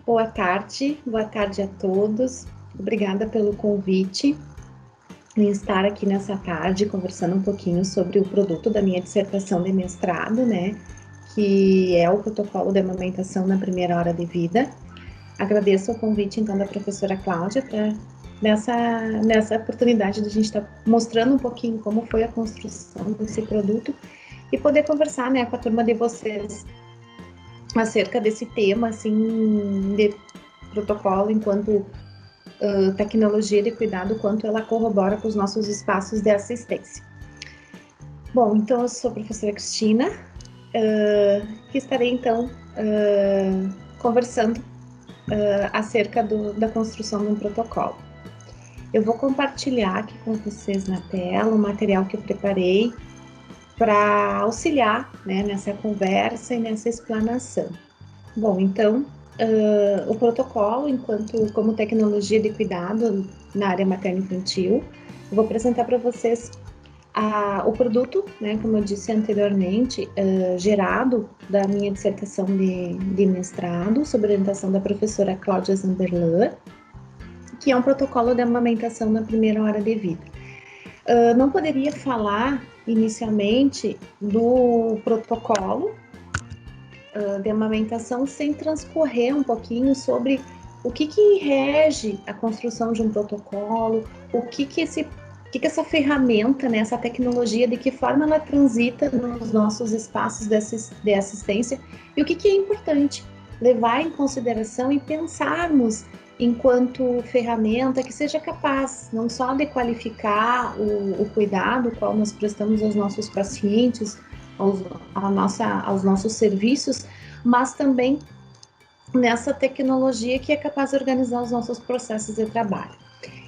Boa tarde a todos. Obrigada pelo convite em estar aqui nessa tarde conversando um pouquinho sobre o produto da minha dissertação de mestrado, né, que é o protocolo de amamentação na primeira hora de vida. Agradeço o convite, então, da professora Cláudia para nessa oportunidade de a gente estar mostrando um pouquinho como foi a construção desse produto e poder conversar, né, com a turma de vocês acerca desse tema, assim, de protocolo enquanto tecnologia de cuidado, quanto ela corrobora com os nossos espaços de assistência. Bom, então eu sou a professora Cristina, que estarei então conversando acerca da construção de um protocolo. Eu vou compartilhar aqui com vocês na tela o material que eu preparei para auxiliar, né, nessa conversa e nessa explanação. Bom, então, o protocolo, como tecnologia de cuidado na área materno-infantil, eu vou apresentar para vocês o produto, né, como eu disse anteriormente, gerado da minha dissertação de mestrado, sob orientação da professora Cláudia Zamberlan, que é um protocolo de amamentação na primeira hora de vida. Não poderia falar inicialmente do protocolo de amamentação sem transcorrer um pouquinho sobre o que rege a construção de um protocolo, o que essa ferramenta, né, essa tecnologia, de que forma ela transita nos nossos espaços de assistência e o que é importante levar em consideração e pensarmos enquanto ferramenta que seja capaz não só de qualificar o cuidado qual nós prestamos aos nossos pacientes, aos nossos serviços, mas também nessa tecnologia que é capaz de organizar os nossos processos de trabalho.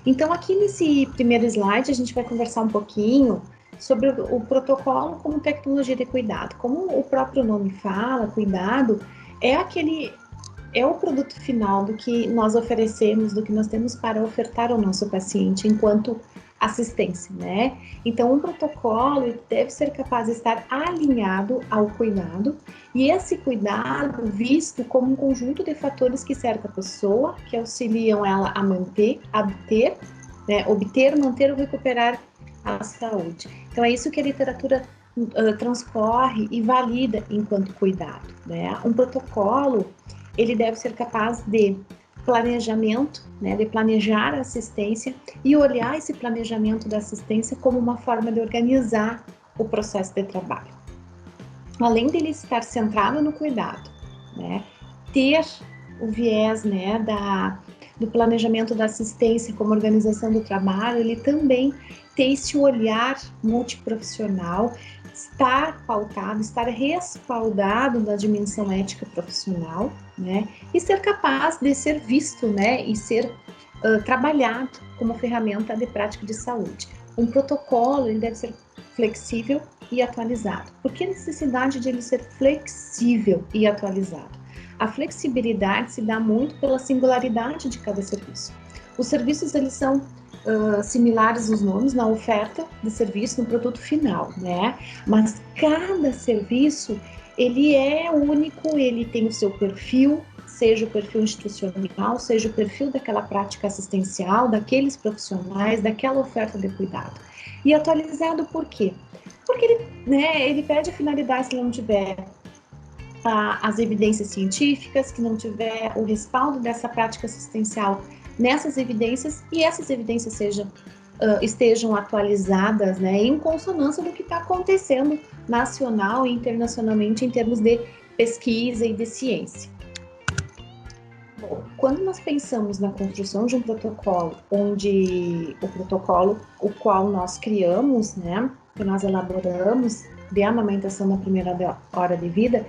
Então, aqui nesse primeiro slide, a gente vai conversar um pouquinho sobre o protocolo como tecnologia de cuidado. Como o próprio nome fala, cuidado é o produto final do que nós oferecemos, do que nós temos para ofertar ao nosso paciente enquanto assistência, né? Então, um protocolo deve ser capaz de estar alinhado ao cuidado e esse cuidado visto como um conjunto de fatores que cercam a pessoa, que auxiliam ela a obter, manter ou recuperar a saúde. Então, é isso que a literatura transcorre e valida enquanto cuidado, né? Um protocolo, ele deve ser capaz de planejamento, né, de planejar a assistência e olhar esse planejamento da assistência como uma forma de organizar o processo de trabalho. Além dele estar centrado no cuidado, né, ter o viés, né, do planejamento da assistência como organização do trabalho, ele também tem esse olhar multiprofissional, estar pautado, estar respaldado na dimensão ética profissional, né, e ser capaz de ser visto, né, e ser trabalhado como ferramenta de prática de saúde. Um protocolo, ele deve ser flexível e atualizado. Por que a necessidade de ele ser flexível e atualizado? A flexibilidade se dá muito pela singularidade de cada serviço. Os serviços, eles são similares os nomes na oferta de serviço no produto final, né? Mas cada serviço, ele é único, ele tem o seu perfil, seja o perfil institucional, seja o perfil daquela prática assistencial, daqueles profissionais, daquela oferta de cuidado. E atualizado por quê? Porque ele perde a finalidade se não tiver as evidências científicas, que não tiver o respaldo dessa prática assistencial nessas evidências, e essas evidências estejam atualizadas, né, em consonância do que está acontecendo nacional e internacionalmente em termos de pesquisa e de ciência. Bom, quando nós pensamos na construção de um protocolo, onde o protocolo o qual nós criamos, né, que nós elaboramos de amamentação na primeira hora de vida,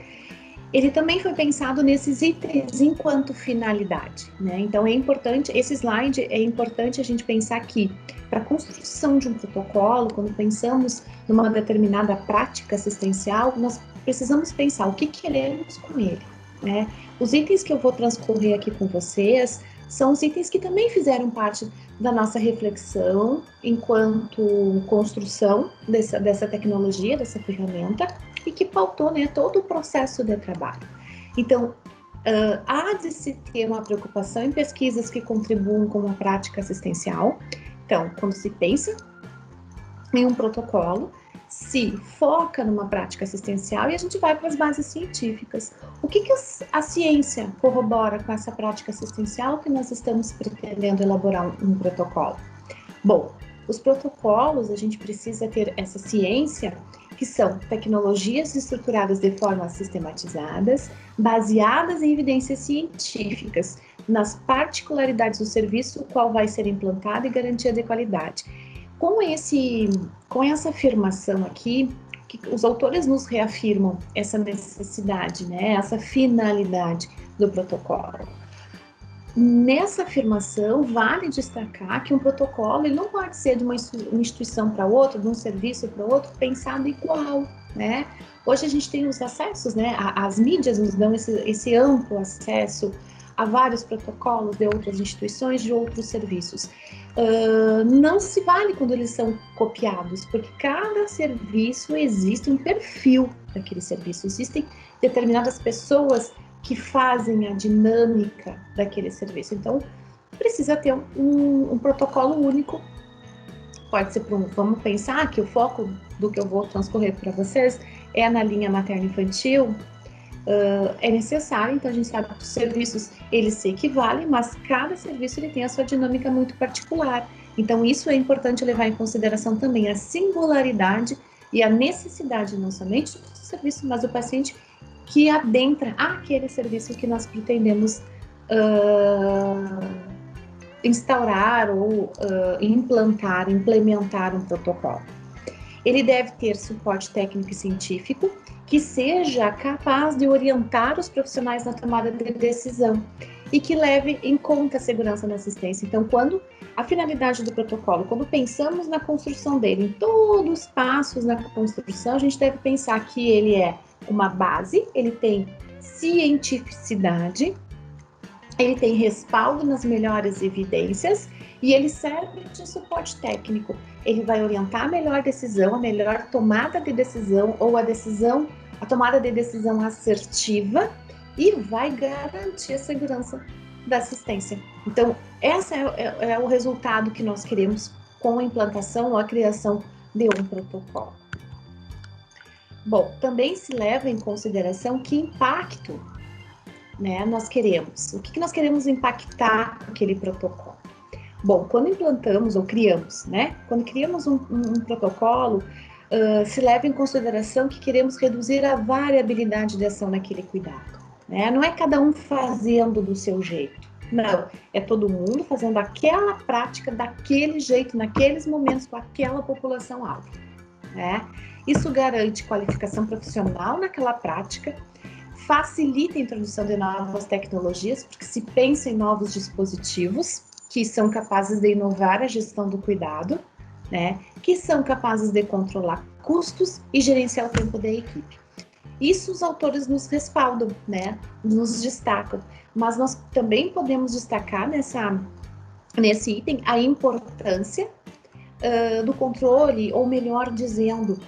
ele também foi pensado nesses itens enquanto finalidade, né? Então é importante, esse slide é importante a gente pensar que para a construção de um protocolo, quando pensamos numa determinada prática assistencial, nós precisamos pensar o que queremos com ele, né? Os itens que eu vou transcorrer aqui com vocês são os itens que também fizeram parte da nossa reflexão enquanto construção dessa tecnologia, dessa ferramenta, e que pautou, né, todo o processo de trabalho. Então, Há de se ter uma preocupação em pesquisas que contribuam com uma prática assistencial. Então, quando se pensa em um protocolo, se foca numa prática assistencial e a gente vai para as bases científicas. O que a ciência corrobora com essa prática assistencial que nós estamos pretendendo elaborar um protocolo? Bom, os protocolos, a gente precisa ter essa ciência, que são tecnologias estruturadas de forma sistematizadas, baseadas em evidências científicas, nas particularidades do serviço, o qual vai ser implantado e garantia de qualidade. Com essa afirmação aqui, que os autores nos reafirmam essa necessidade, né, essa finalidade do protocolo. Nessa afirmação, vale destacar que um protocolo ele não pode ser de uma instituição para outra, de um serviço para outro, pensado igual, né? Hoje a gente tem os acessos, né? As mídias nos dão esse amplo acesso a vários protocolos de outras instituições, de outros serviços. Não se vale quando eles são copiados, porque cada serviço existe um perfil daquele serviço, existem determinadas pessoas que fazem a dinâmica daquele serviço. Então, precisa ter um protocolo único. Pode ser vamos pensar que o foco do que eu vou transcorrer para vocês é na linha materno-infantil. É necessário, então a gente sabe que os serviços, eles se equivalem, mas cada serviço ele tem a sua dinâmica muito particular. Então, isso é importante levar em consideração também a singularidade e a necessidade não somente do serviço, mas do paciente que adentra aquele serviço que nós pretendemos instaurar ou implementar um protocolo. Ele deve ter suporte técnico e científico que seja capaz de orientar os profissionais na tomada de decisão e que leve em conta a segurança na assistência. Então, quando a finalidade do protocolo, quando pensamos na construção dele, em todos os passos na construção, a gente deve pensar que ele é uma base, ele tem cientificidade, ele tem respaldo nas melhores evidências e ele serve de suporte técnico. Ele vai orientar a melhor decisão, a melhor tomada de decisão ou a tomada de decisão assertiva e vai garantir a segurança da assistência. Então, esse é o resultado que nós queremos com a implantação ou a criação de um protocolo. Bom, também se leva em consideração que impacto, né, nós queremos. O que nós queremos impactar com aquele protocolo? Bom, quando implantamos ou criamos, né? Quando criamos um protocolo, se leva em consideração que queremos reduzir a variabilidade de ação naquele cuidado, né? Não é cada um fazendo do seu jeito, não. É todo mundo fazendo aquela prática daquele jeito, naqueles momentos, com aquela população-alvo, né? Isso garante qualificação profissional naquela prática, facilita a introdução de novas tecnologias, porque se pensa em novos dispositivos que são capazes de inovar a gestão do cuidado, né? Que são capazes de controlar custos e gerenciar o tempo da equipe. Isso os autores nos respaldam, né? Nos destacam. Mas nós também podemos destacar nesse item a importância do controle, ou melhor dizendo,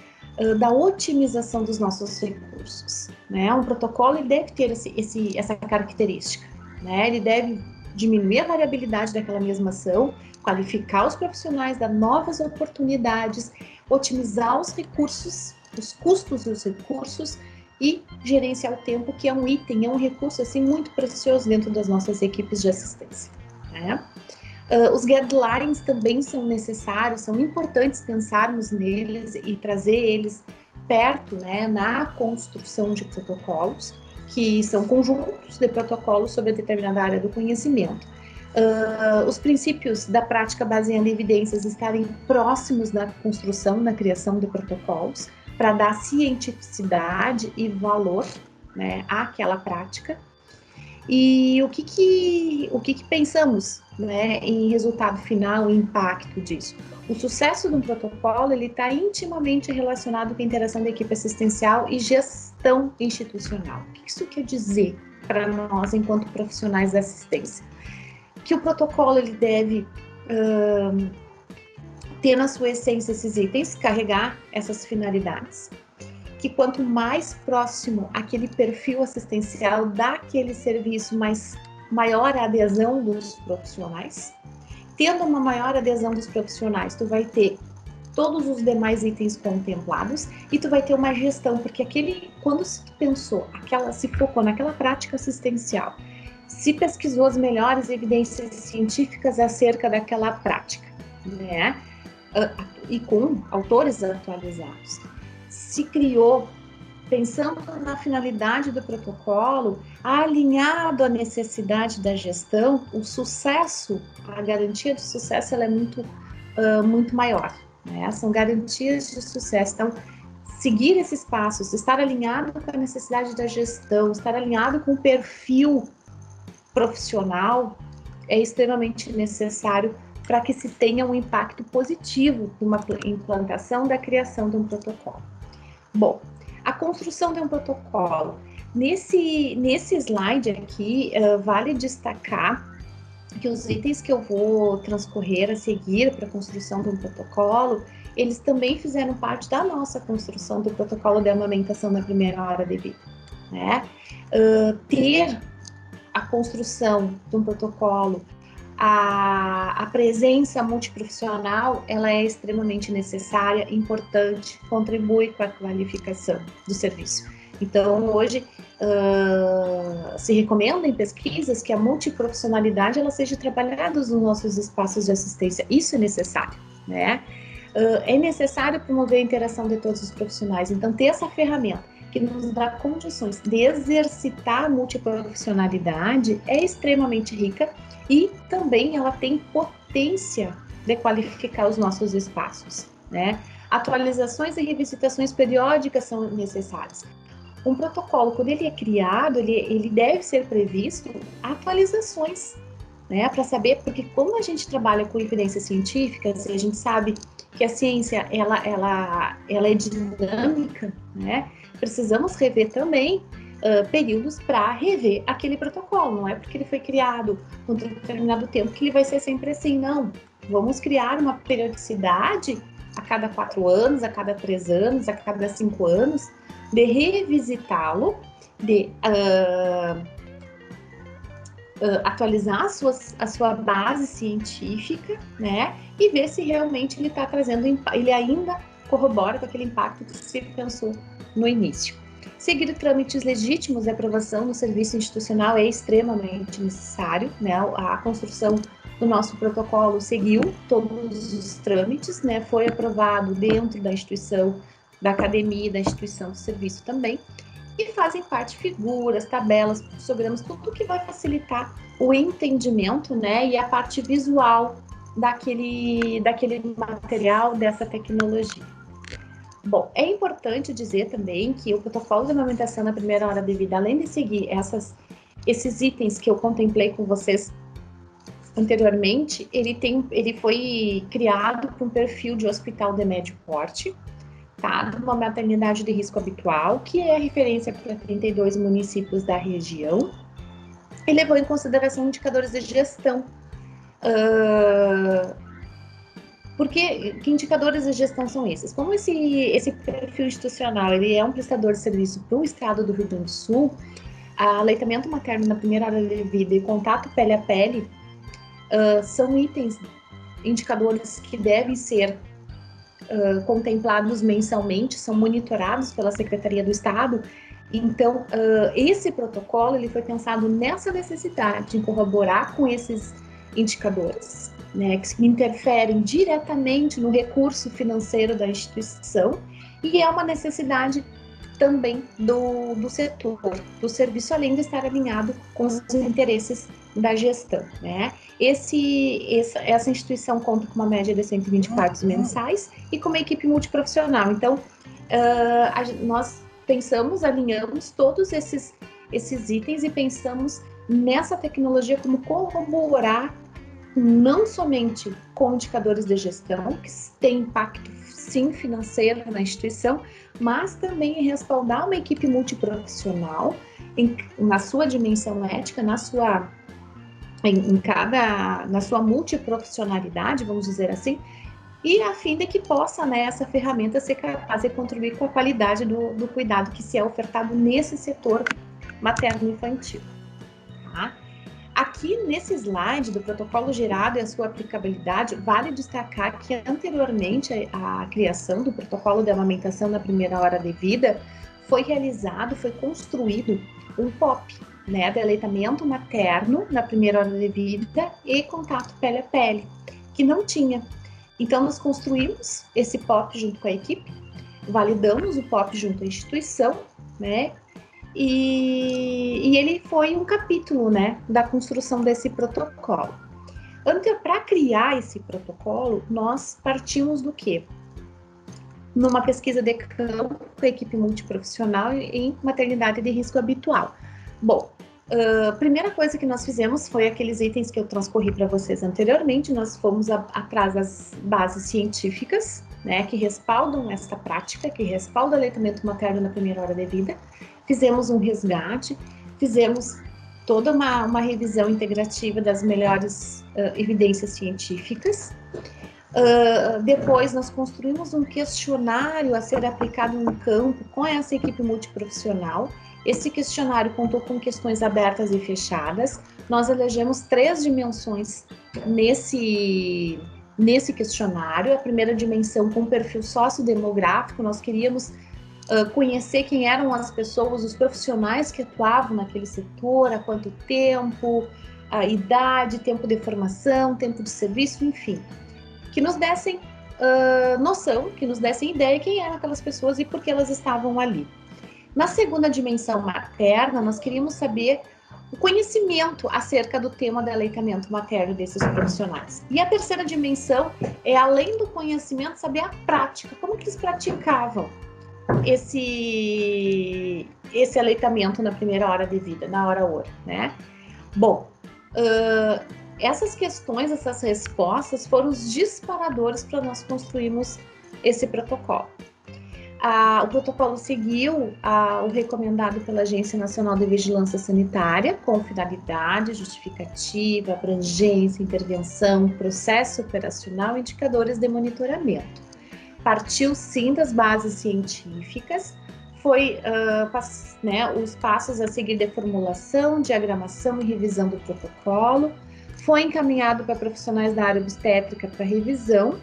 da otimização dos nossos recursos, né? Um protocolo ele deve ter essa característica, né? Ele deve diminuir a variabilidade daquela mesma ação, qualificar os profissionais, dar novas oportunidades, otimizar os recursos, os custos dos recursos e gerenciar o tempo, que é um item, é um recurso assim muito precioso dentro das nossas equipes de assistência, né? Os guidelines também são necessários, são importantes pensarmos neles e trazer eles perto, né, na construção de protocolos, que são conjuntos de protocolos sobre determinada área do conhecimento. Os princípios da prática baseada em evidências estarem próximos da construção, na criação de protocolos, para dar cientificidade e valor, né, àquela prática. E o que pensamos, né, em resultado final, o impacto disso? O sucesso de um protocolo ele está intimamente relacionado com a interação da equipe assistencial e gestão institucional. O que isso quer dizer para nós enquanto profissionais da assistência? Que o protocolo ele deve ter na sua essência esses itens, carregar essas finalidades. que quanto mais próximo aquele perfil assistencial daquele serviço, maior a adesão dos profissionais. Tendo uma maior adesão dos profissionais, tu vai ter todos os demais itens contemplados e tu vai ter uma gestão, porque quando se pensou, se focou naquela prática assistencial, se pesquisou as melhores evidências científicas acerca daquela prática, né? E com autores atualizados. Se criou, pensando na finalidade do protocolo, alinhado à necessidade da gestão, o sucesso, a garantia de sucesso, ela é muito maior, né? São garantias de sucesso. Então, seguir esses passos, estar alinhado com a necessidade da gestão, estar alinhado com o perfil profissional é extremamente necessário para que se tenha um impacto positivo numa implantação da criação de um protocolo. Bom, a construção de um protocolo. Nesse slide aqui, vale destacar que os itens que eu vou transcorrer a seguir para a construção de um protocolo, eles também fizeram parte da nossa construção do protocolo de amamentação na primeira hora de vida, né? Ter a construção de um protocolo, a presença multiprofissional, ela é extremamente necessária, importante, contribui com a qualificação do serviço. Então, hoje, se recomenda em pesquisas que a multiprofissionalidade ela seja trabalhada nos nossos espaços de assistência. Isso é necessário, né? É necessário promover a interação de todos os profissionais. Então, ter essa ferramenta que nos dá condições de exercitar a multiprofissionalidade é extremamente rica e também ela tem potência de qualificar os nossos espaços, né? Atualizações e revisitações periódicas são necessárias. Um protocolo, quando ele é criado, ele deve ser previsto atualizações, né? Para saber, porque como a gente trabalha com evidências científicas, e a gente sabe que a ciência, ela é dinâmica, né? Precisamos rever também períodos para rever aquele protocolo. Não é porque ele foi criado com um determinado tempo que ele vai ser sempre assim, não. Vamos criar uma periodicidade a cada 4 anos, a cada 3 anos, a cada 5 anos, de revisitá-lo, de atualizar a sua base científica, né? E ver se realmente ele está trazendo, ele ainda corrobora com aquele impacto que se pensou no início. Seguir trâmites legítimos de aprovação no serviço institucional é extremamente necessário, né? A construção do nosso protocolo seguiu todos os trâmites, né? Foi aprovado dentro da instituição, da academia, da instituição do serviço também, e fazem parte figuras, tabelas, programas, tudo que vai facilitar o entendimento, né? E a parte visual daquele material, dessa tecnologia. Bom, é importante dizer também que o protocolo de amamentação na primeira hora de vida, além de seguir esses itens que eu contemplei com vocês anteriormente, ele foi criado para um perfil de hospital de médio porte, tá? Uma maternidade de risco habitual, que é referência para 32 municípios da região, e levou em consideração indicadores de gestão. Que indicadores de gestão são esses? Como esse perfil institucional ele é um prestador de serviço para o estado do Rio Grande do Sul, aleitamento materno na primeira hora de vida e contato pele a pele são indicadores que devem ser contemplados mensalmente, são monitorados pela Secretaria do Estado. Então, esse protocolo ele foi pensado nessa necessidade de corroborar com esses indicadores, né, que interferem diretamente no recurso financeiro da instituição, e é uma necessidade também do setor, do serviço, além de estar alinhado com os interesses da gestão, né? Essa instituição conta com uma média de 120 partos mensais e com uma equipe multiprofissional. Então, nós alinhamos todos esses itens e pensamos nessa tecnologia como corroborar não somente com indicadores de gestão, que tem impacto sim financeiro na instituição, mas também em respaldar uma equipe multiprofissional na sua dimensão ética, na sua multiprofissionalidade, vamos dizer assim, e a fim de que possa, né, essa ferramenta ser capaz de contribuir com a qualidade do cuidado que se é ofertado nesse setor materno-infantil. Tá? Aqui nesse slide do protocolo gerado e a sua aplicabilidade, vale destacar que anteriormente à criação do protocolo de amamentação na primeira hora de vida, foi construído um POP, né, de aleitamento materno na primeira hora de vida e contato pele a pele, que não tinha. Então, nós construímos esse POP junto com a equipe, validamos o POP junto à instituição, né, e ele foi um capítulo, né, da construção desse protocolo. Para criar esse protocolo, nós partimos do quê? Numa pesquisa de campo com a equipe multiprofissional em maternidade de risco habitual. Bom, a primeira coisa que nós fizemos foi aqueles itens que eu transcorri para vocês anteriormente. Nós fomos atrás das bases científicas, né, que respaldam esta prática, que respaldam o aleitamento materno na primeira hora de vida. Fizemos um resgate, fizemos toda uma revisão integrativa das melhores evidências científicas. Depois nós construímos um questionário a ser aplicado no campo com essa equipe multiprofissional. Esse questionário contou com questões abertas e fechadas. Nós elegemos 3 dimensões nesse questionário. A primeira dimensão com perfil sociodemográfico, nós queríamos conhecer quem eram as pessoas, os profissionais que atuavam naquele setor, há quanto tempo, a idade, tempo de formação, tempo de serviço, enfim. Que nos dessem noção, que nos dessem ideia quem eram aquelas pessoas e por que elas estavam ali. Na segunda dimensão materna, nós queríamos saber o conhecimento acerca do tema do aleitamento materno desses profissionais. E a terceira dimensão é, além do conhecimento, saber a prática, como que eles praticavam esse aleitamento na primeira hora de vida, na hora, né? Bom, essas questões, essas respostas foram os disparadores para nós construirmos esse protocolo. O protocolo seguiu o recomendado pela Agência Nacional de Vigilância Sanitária, com finalidade, justificativa, abrangência, intervenção, processo operacional e indicadores de monitoramento. Partiu sim das bases científicas, foi os passos a seguir de formulação, diagramação e revisão do protocolo, foi encaminhado para profissionais da área obstétrica para revisão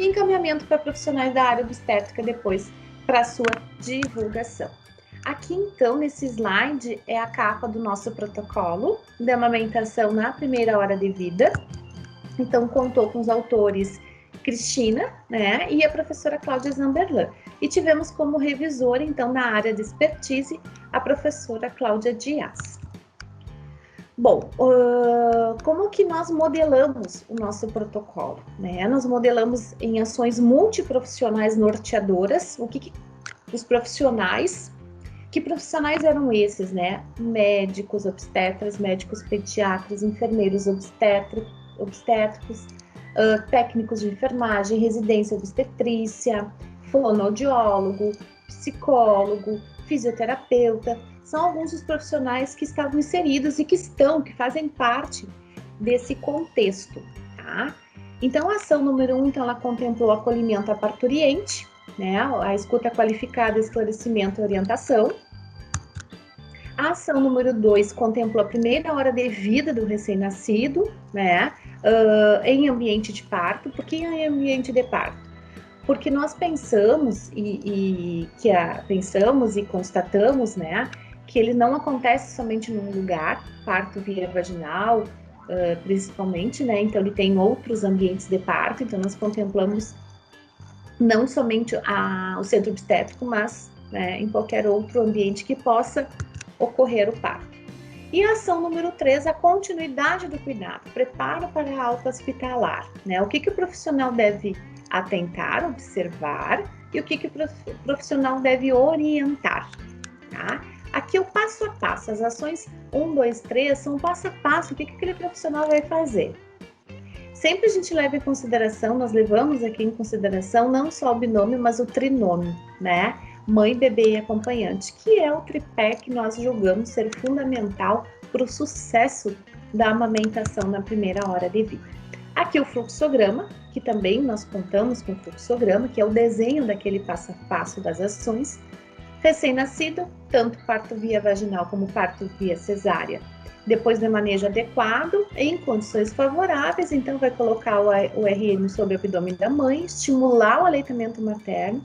e encaminhamento para profissionais da área obstétrica depois para sua divulgação. Aqui então, nesse slide, é a capa do nosso protocolo de amamentação na primeira hora de vida. Então, contou com os autores Cristina, né, e a professora Cláudia Zamberlan. E tivemos como revisora, então, na área de expertise, a professora Cláudia Dias. Bom, como que nós modelamos o nosso protocolo? Né? Nós modelamos em ações multiprofissionais norteadoras. Os profissionais, que profissionais eram esses, né? Médicos obstetras, médicos pediatras, enfermeiros obstétricos, técnicos de enfermagem, residência obstetrícia, fonoaudiólogo, psicólogo, fisioterapeuta. São alguns dos profissionais que estavam inseridos e que fazem parte desse contexto, tá? Então, a ação número 1, então, ela contemplou acolhimento à parturiente, né? A escuta qualificada, esclarecimento e orientação. A ação número 2 contemplou a primeira hora de vida do recém-nascido, né? Em ambiente de parto. Por que em ambiente de parto? Porque nós pensamos e constatamos, né, que ele não acontece somente num lugar, parto via vaginal, principalmente, né, então ele tem outros ambientes de parto, então nós contemplamos não somente o centro obstétrico, mas, né, em qualquer outro ambiente que possa ocorrer o parto. E a ação número 3, a continuidade do cuidado, preparo para a alta hospitalar, né, o que o profissional deve atentar, observar, e o que o profissional deve orientar, tá? Aqui o passo a passo, as ações 1, 2, 3 são passo a passo, o que aquele profissional vai fazer. Sempre a gente leva em consideração, nós levamos aqui em consideração não só o binômio, mas o trinômio, né? Mãe, bebê e acompanhante, que é o tripé que nós julgamos ser fundamental para o sucesso da amamentação na primeira hora de vida. Aqui o fluxograma, que também nós contamos com o fluxograma, que é o desenho daquele passo a passo das ações. Recém-nascido, tanto parto via vaginal como parto via cesárea. Depois do manejo adequado, em condições favoráveis, então vai colocar o RM sobre o abdômen da mãe, estimular o aleitamento materno,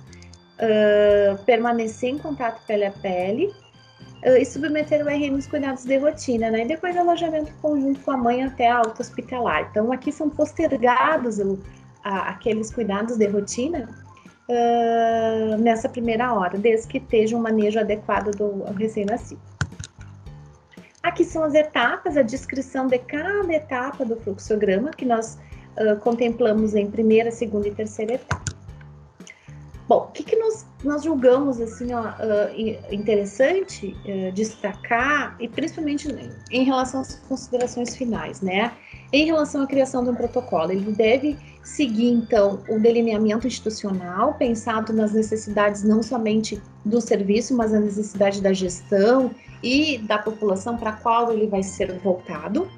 permanecer em contato pele a pele, e submeter o RM aos cuidados de rotina, né? E depois alojamento conjunto com a mãe até a alta hospitalar. Então, aqui são postergados aqueles cuidados de rotina nessa primeira hora, desde que esteja um manejo adequado do recém-nascido. Aqui são as etapas, a descrição de cada etapa do fluxograma, que nós contemplamos em primeira, segunda e terceira etapa. Bom, o que nós julgamos assim, interessante destacar, e principalmente em relação às considerações finais, né? Em relação à criação de um protocolo, ele deve seguir, então, o delineamento institucional, pensado nas necessidades não somente do serviço, mas a necessidade da gestão e da população para a qual ele vai ser voltado.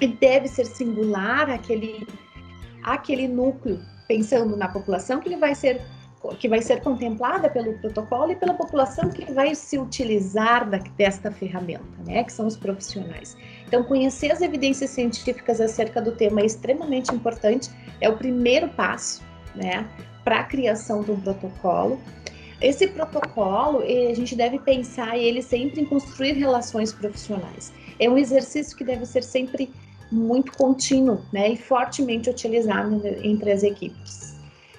Ele deve ser singular, aquele núcleo, pensando na população que vai ser contemplada pelo protocolo e pela população que vai se utilizar desta ferramenta, né, que são os profissionais. Então, conhecer as evidências científicas acerca do tema é extremamente importante, é o primeiro passo, né, para a criação de um protocolo. Esse protocolo, a gente deve pensar ele sempre em construir relações profissionais. É um exercício que deve ser sempre muito contínuo, né, e fortemente utilizado entre as equipes.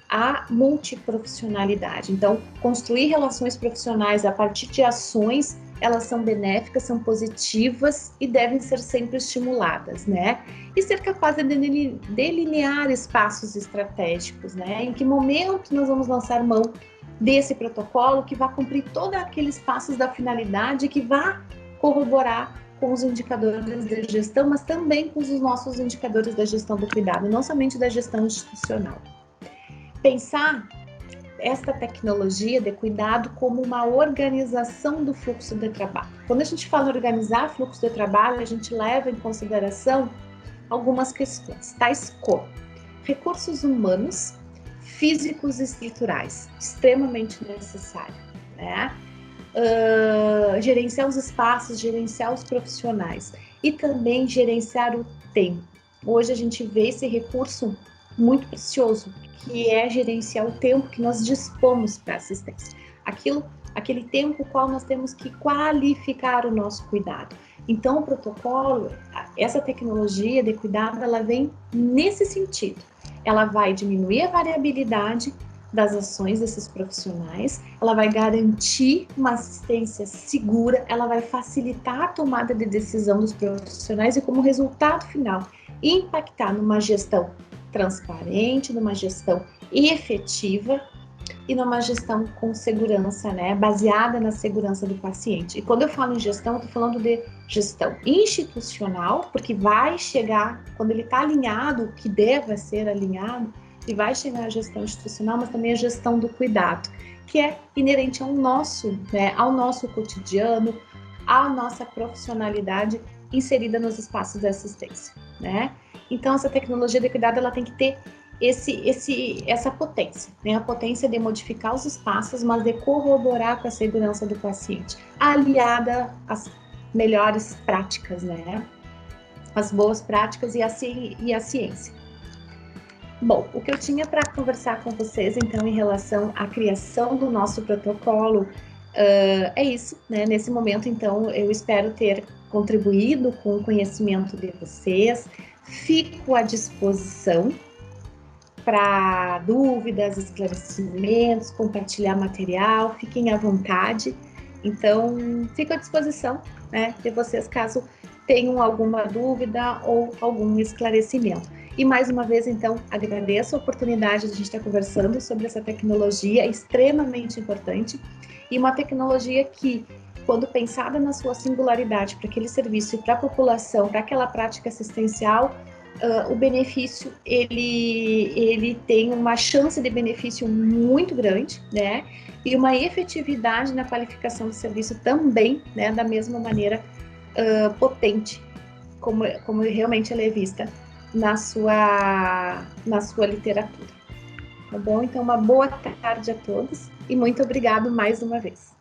A multiprofissionalidade. Então, construir relações profissionais a partir de ações, elas são benéficas, são positivas e devem ser sempre estimuladas, né? E ser capaz de delinear espaços estratégicos, né? Em que momento nós vamos lançar mão desse protocolo que vai cumprir todos aqueles passos da finalidade, que vai corroborar com os indicadores de gestão, mas também com os nossos indicadores da gestão do cuidado, não somente da gestão institucional. Pensar esta tecnologia de cuidado como uma organização do fluxo de trabalho. Quando a gente fala organizar fluxo de trabalho, a gente leva em consideração algumas questões, tais como recursos humanos, físicos e estruturais, extremamente necessário, né? Gerenciar os espaços, gerenciar os profissionais e também gerenciar o tempo. Hoje a gente vê esse recurso muito precioso, que é gerenciar o tempo que nós dispomos para assistência. Aquele tempo qual nós temos que qualificar o nosso cuidado. Então, o protocolo, essa tecnologia de cuidado, ela vem nesse sentido. Ela vai diminuir a variabilidade das ações desses profissionais, ela vai garantir uma assistência segura, ela vai facilitar a tomada de decisão dos profissionais e, como resultado final, impactar numa gestão transparente, numa gestão efetiva e numa gestão com segurança, né, baseada na segurança do paciente. E quando eu falo em gestão, eu estou falando de gestão institucional, porque vai chegar, quando ele está alinhado, que deve ser alinhado, e vai chegar a gestão institucional, mas também a gestão do cuidado, que é inerente ao nosso, né, ao nosso cotidiano, à nossa profissionalidade inserida nos espaços de assistência, né? Então, essa tecnologia de cuidado, ela tem que ter essa potência, né? A potência de modificar os espaços, mas de corroborar com a segurança do paciente, aliada às melhores práticas, né? As boas práticas e a ciência. Bom, o que eu tinha para conversar com vocês, então, em relação à criação do nosso protocolo, é isso, né? Nesse momento, então, eu espero ter contribuído com o conhecimento de vocês. Fico à disposição para dúvidas, esclarecimentos, compartilhar material, fiquem à vontade. Então, fico à disposição, né, de vocês caso tenham alguma dúvida ou algum esclarecimento. E mais uma vez, então, agradeço a oportunidade de a gente estar conversando sobre essa tecnologia extremamente importante e uma tecnologia que, quando pensada na sua singularidade para aquele serviço e para a população, para aquela prática assistencial, o benefício, ele tem uma chance de benefício muito grande, né? E uma efetividade na qualificação do serviço também, né? Da mesma maneira potente, como realmente ela é vista na sua literatura. Tá bom? Então, uma boa tarde a todos e muito obrigado mais uma vez.